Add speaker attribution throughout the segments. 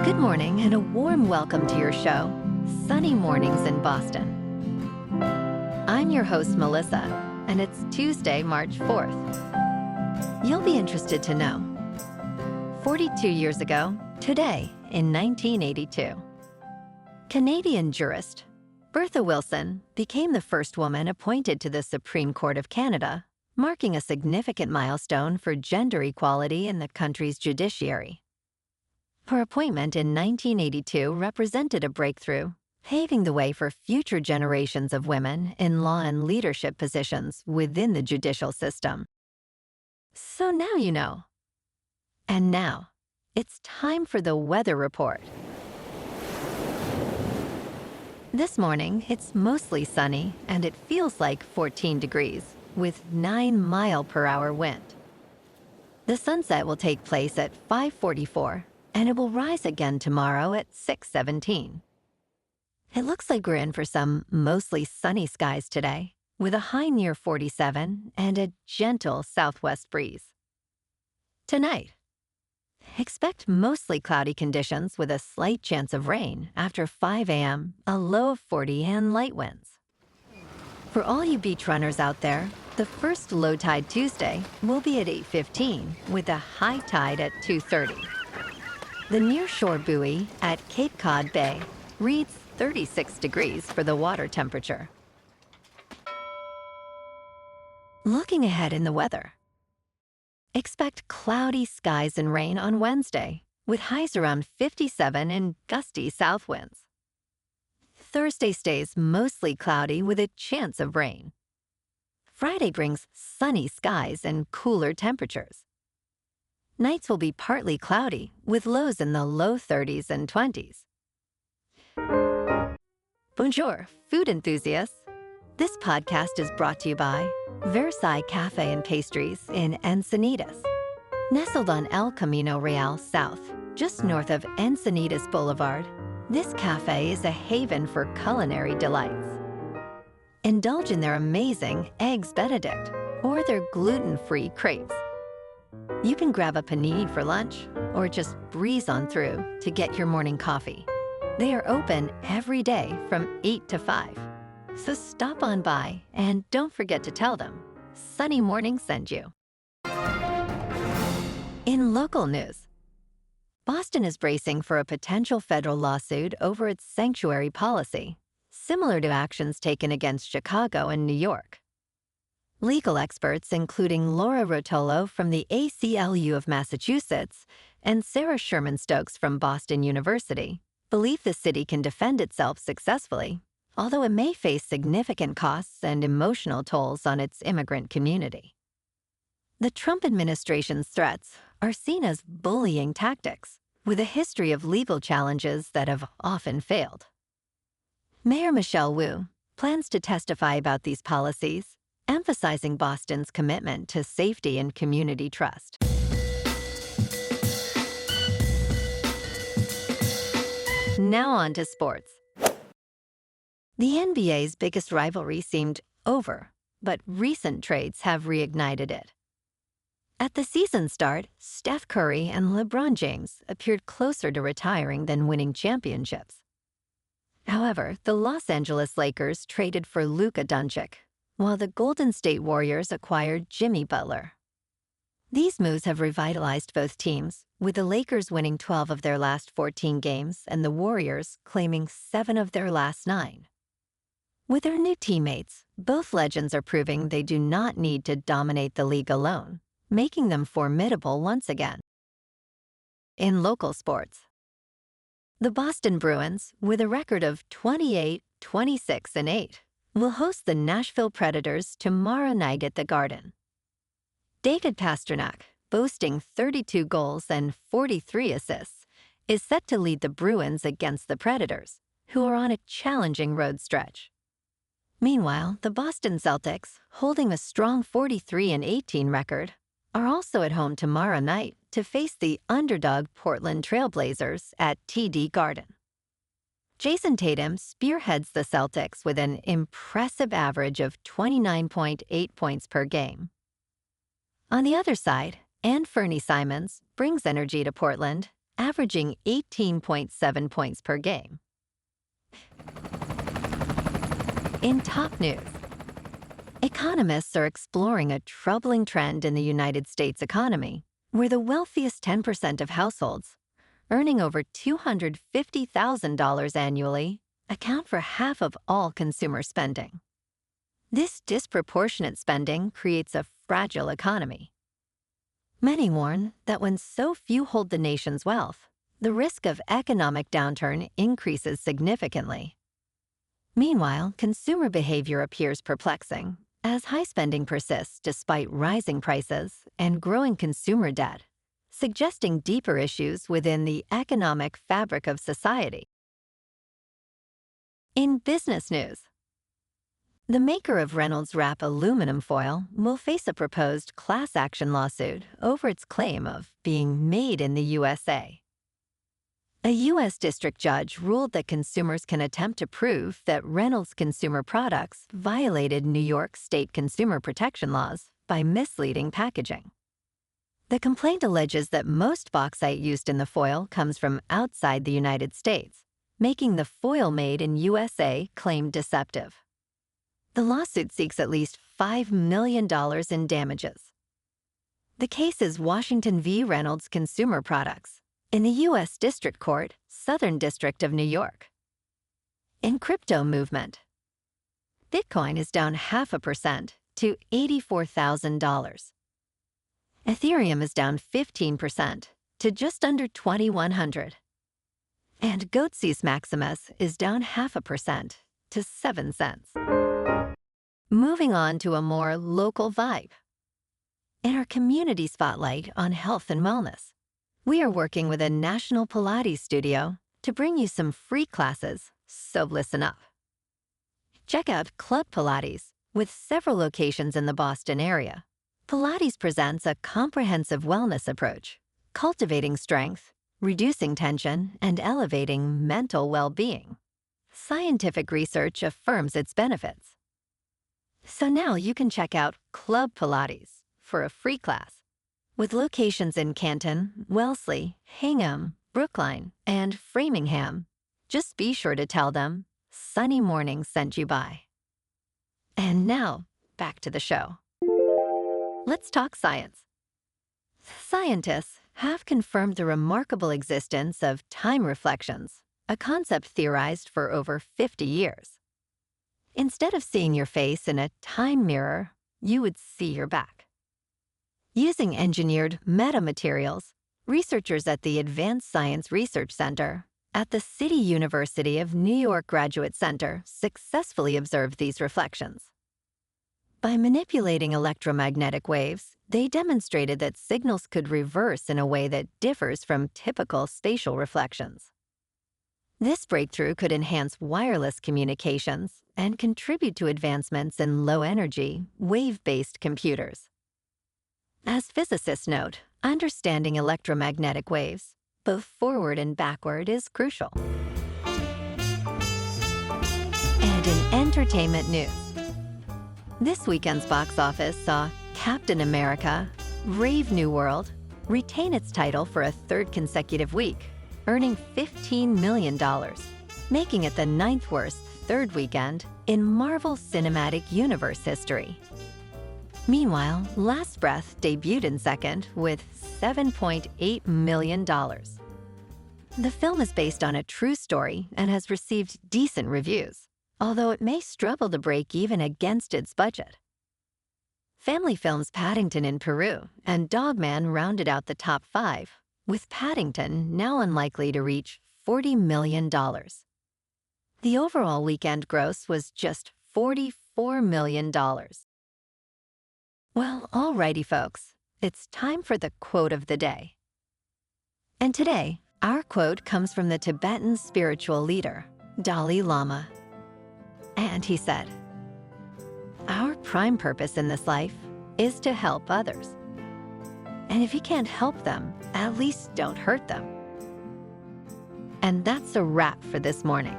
Speaker 1: Good morning and a warm welcome to your show, Sunny Mornings in Boston. I'm your host, Melissa, and it's Tuesday, March 4th. You'll be interested to know. 42 years ago, today, in 1982, Canadian jurist Bertha Wilson became the first woman appointed to the Supreme Court of Canada, marking a significant milestone for gender equality in the country's judiciary. Her appointment in 1982 represented a breakthrough, paving the way for future generations of women in law and leadership positions within the judicial system. So now you know. And now, it's time for the weather report. This morning, it's mostly sunny and it feels like 14 degrees, with 9-mile-per-hour wind. The sunset will take place at 5:44, and it will rise again tomorrow at 6:17. It looks like we're in for some mostly sunny skies today, with a high near 47 and a gentle southwest breeze. Tonight, expect mostly cloudy conditions with a slight chance of rain after 5 a.m., a low of 40 and light winds. For all you beach runners out there, the first low tide Tuesday will be at 8:15 with a high tide at 2:30. The nearshore buoy at Cape Cod Bay reads 36 degrees for the water temperature. Looking ahead in the weather, expect cloudy skies and rain on Wednesday, with highs around 57 and gusty south winds. Thursday stays mostly cloudy with a chance of rain. Friday brings sunny skies and cooler temperatures. Nights will be partly cloudy, with lows in the low 30s and 20s. Bonjour, food enthusiasts. This podcast is brought to you by Versailles Cafe and Pastries in Encinitas. Nestled on El Camino Real South, just north of Encinitas Boulevard, this cafe is a haven for culinary delights. Indulge in their amazing Eggs Benedict or their gluten-free crepes. You can grab a panini for lunch or just breeze on through to get your morning coffee. They are open every day from 8 to 5. So stop on by and don't forget to tell them Sunny Morning sent you. In local news, Boston is bracing for a potential federal lawsuit over its sanctuary policy, similar to actions taken against Chicago and New York. Legal experts, including Laura Rotolo from the ACLU of Massachusetts and Sarah Sherman-Stokes from Boston University, believe the city can defend itself successfully, although it may face significant costs and emotional tolls on its immigrant community. The Trump administration's threats are seen as bullying tactics, with a history of legal challenges that have often failed. Mayor Michelle Wu plans to testify about these policies, emphasizing Boston's commitment to safety and community trust. Now on to sports. The NBA's biggest rivalry seemed over, but recent trades have reignited it. At the season start, Steph Curry and LeBron James appeared closer to retiring than winning championships. However, the Los Angeles Lakers traded for Luka Doncic, while the Golden State Warriors acquired Jimmy Butler. These moves have revitalized both teams, with the Lakers winning 12 of their last 14 games and the Warriors claiming 7 of their last 9. With their new teammates, both legends are proving they do not need to dominate the league alone, making them formidable once again. In local sports, the Boston Bruins, with a record of 28, 26, and 8, will host the Nashville Predators tomorrow night at the Garden. David Pastrnak, boasting 32 goals and 43 assists, is set to lead the Bruins against the Predators, who are on a challenging road stretch. Meanwhile, the Boston Celtics, holding a strong 43-18 record, are also at home tomorrow night to face the underdog Portland Trail Blazers at TD Garden. Jayson Tatum spearheads the Celtics with an impressive average of 29.8 points per game. On the other side, Ann Fernie Simons brings energy to Portland averaging 18.7 points per game. In top news, economists are exploring a troubling trend in the United States economy, where the wealthiest 10% of households, earning over $250,000 annually, account for half of all consumer spending. This disproportionate spending creates a fragile economy. Many warn that when so few hold the nation's wealth, the risk of economic downturn increases significantly. Meanwhile, consumer behavior appears perplexing, as high spending persists despite rising prices and growing consumer debt, suggesting deeper issues within the economic fabric of society. In business news, the maker of Reynolds Wrap aluminum foil will face a proposed class action lawsuit over its claim of being made in the USA. A U.S. district judge ruled that consumers can attempt to prove that Reynolds Consumer Products violated New York state consumer protection laws by misleading packaging. The complaint alleges that most bauxite used in the foil comes from outside the United States, making the foil made in USA claim deceptive. The lawsuit seeks at least $5 million in damages. The case is Washington v. Reynolds Consumer Products in the U.S. District Court, Southern District of New York. In crypto movement, Bitcoin is down 0.5% to $84,000. Ethereum is down 15% to just under 2,100. And Goatse's Maximus is down 0.5% to 7 cents. Moving on to a more local vibe. In our community spotlight on health and wellness, we are working with a national Pilates studio to bring you some free classes, so listen up. Check out Club Pilates, with several locations in the Boston area. Pilates presents a comprehensive wellness approach, cultivating strength, reducing tension, and elevating mental well-being. Scientific research affirms its benefits. So now you can check out Club Pilates for a free class. With locations in Canton, Wellesley, Hingham, Brookline, and Framingham, just be sure to tell them Sunny Morning sent you by. And now, back to the show. Let's talk science. Scientists have confirmed the remarkable existence of time reflections, a concept theorized for over 50 years. Instead of seeing your face in a time mirror, you would see your back. Using engineered metamaterials, researchers at the Advanced Science Research Center at the City University of New York Graduate Center successfully observed these reflections. By manipulating electromagnetic waves, they demonstrated that signals could reverse in a way that differs from typical spatial reflections. This breakthrough could enhance wireless communications and contribute to advancements in low-energy, wave-based computers. As physicists note, understanding electromagnetic waves, both forward and backward, is crucial. And in entertainment news, this weekend's box office saw Captain America: Brave New World retain its title for a third consecutive week, earning $15 million, making it the 9th worst third weekend in Marvel Cinematic Universe history. Meanwhile, Last Breath debuted in second with $7.8 million. The film is based on a true story and has received decent reviews, although it may struggle to break even against its budget. Family films Paddington in Peru and Dogman rounded out the top 5, with Paddington now unlikely to reach $40 million. The overall weekend gross was just $44 million. Well, alrighty folks, it's time for the quote of the day. And today, our quote comes from the Tibetan spiritual leader, Dalai Lama. And he said, "Our prime purpose in this life is to help others. And if you can't help them, at least don't hurt them." And that's a wrap for this morning.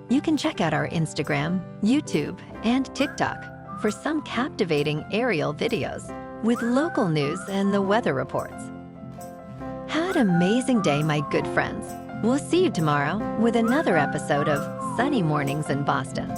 Speaker 1: You can check out our Instagram, YouTube, and TikTok for some captivating aerial videos with local news and the weather reports. How an amazing day, my good friends. We'll see you tomorrow with another episode of Sunny Mornings in Boston.